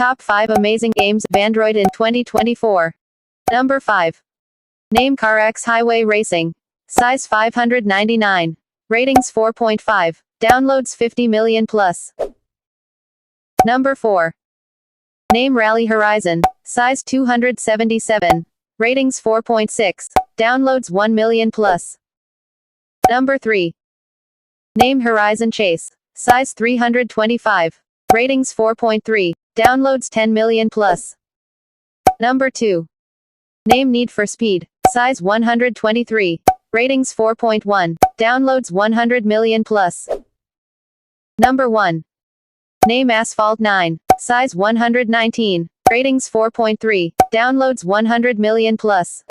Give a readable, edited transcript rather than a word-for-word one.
Top 5 amazing games of Android in 2024. Number 5. Name CarX Highway Racing. Size 599. Ratings 4.5. Downloads 50 million plus. Number 4. Name Rally Horizon. Size 277. Ratings 4.6. Downloads 1 million plus. Number 3. Name Horizon Chase. Size 325. Ratings 4.3. Downloads 10 million plus. Number 2. Name Need for Speed. Size 123. Ratings 4.1. Downloads 100 million plus. Number 1. Name Asphalt 9. Size 119. Ratings 4.3. Downloads 100 million plus.